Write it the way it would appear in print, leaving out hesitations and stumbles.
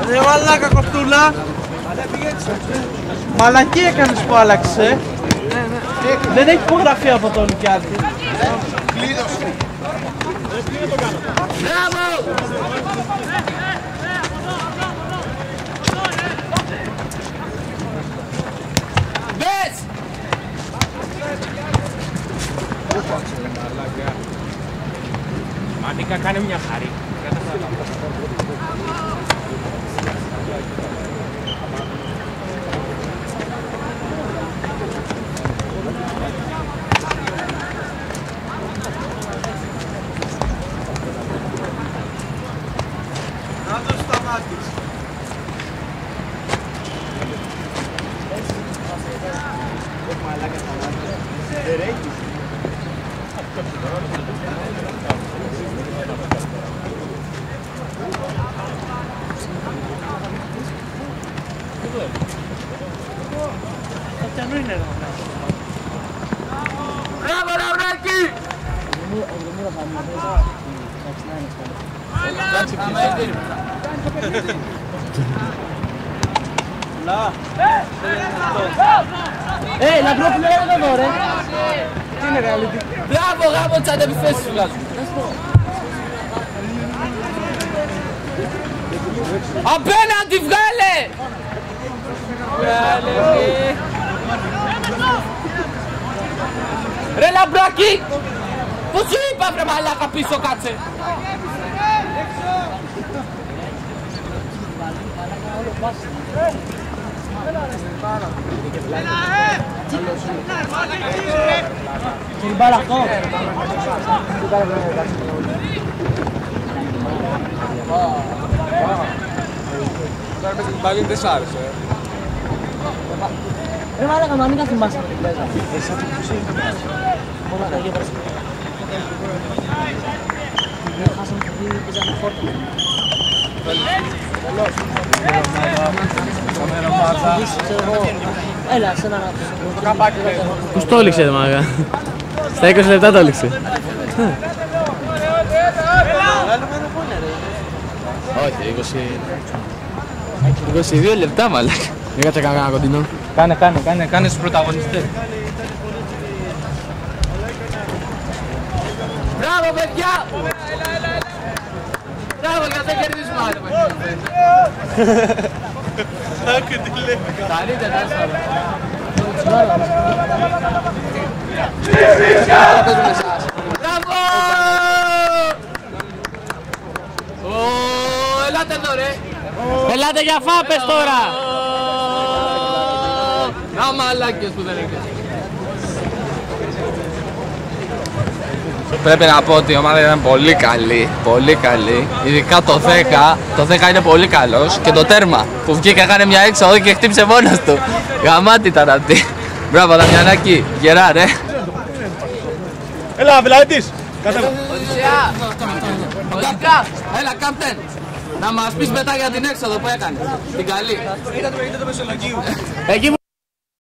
Ρε μαλάκα κοστούλα. Μαλακή έκανες που άλλαξε. Δεν έχει υπογραφεί από τον Λουκιάρτη. Κλείδωσε. Μπράβο! Μπες! Μανίκα, κάνε μια χαρή. Να το σταμάτης. Μπράβο, Ραβράκη! Λαμπρό που λέγανε εδώ ρε. Τι είναι reality. Μπράβο, γάμο τις αντεπιθέσεις σου βγάζω. Απέναντι βγάλε! Ρε Λαμπράκη! Πώς σου είπα βρε μαλάκα πίσω κάτσε! Την μπάλα αυτό. Την μπάλη δεν σ' άρεσε. Ρε μάλακα να μην καθυμάσαι με την πλέζα. Μόνο τα γεύρα σου. Χάσαμε το δίνει που ζάμε φόρτα. Έλα, σε ένα Πώς το έλειξε το μάγα. Στα 20 λεπτά το έλειξε. Όχι, 22 λεπτά μάλλον. Δεν κάτσε κανένα κοντινό. Κάνε στους πρωταγωνιστές. Μπράβο παιδιά! Μπράβο για να δεν κερδίσουμε άλλο Άκου τι λέει. καλύτερα έσφαλα. Μπράβο! Ελάτε εδώ ρε! Ελάτε για φάπες τώρα! Να μαλάκες που δεν έχεις. Πρέπει να πω ότι η ομάδα ήταν πολύ καλή, πολύ καλή. Ειδικά το 10, το 10 είναι πολύ καλός. Και το τέρμα που βγήκε έκανε μια έξοδο και χτύπησε μόνος του. Γαμάτι ήταν αυτή. Μπράβο Δαμιανάκη, γερά ρε. Έλα, Βελαίτης. Οδυσσέα! Οδυσσέα! Έλα, κάπτεν! Να μας πεις μετά για την έξοδο που έκανε. Την καλή. Είδατε το Μεσολογγίου.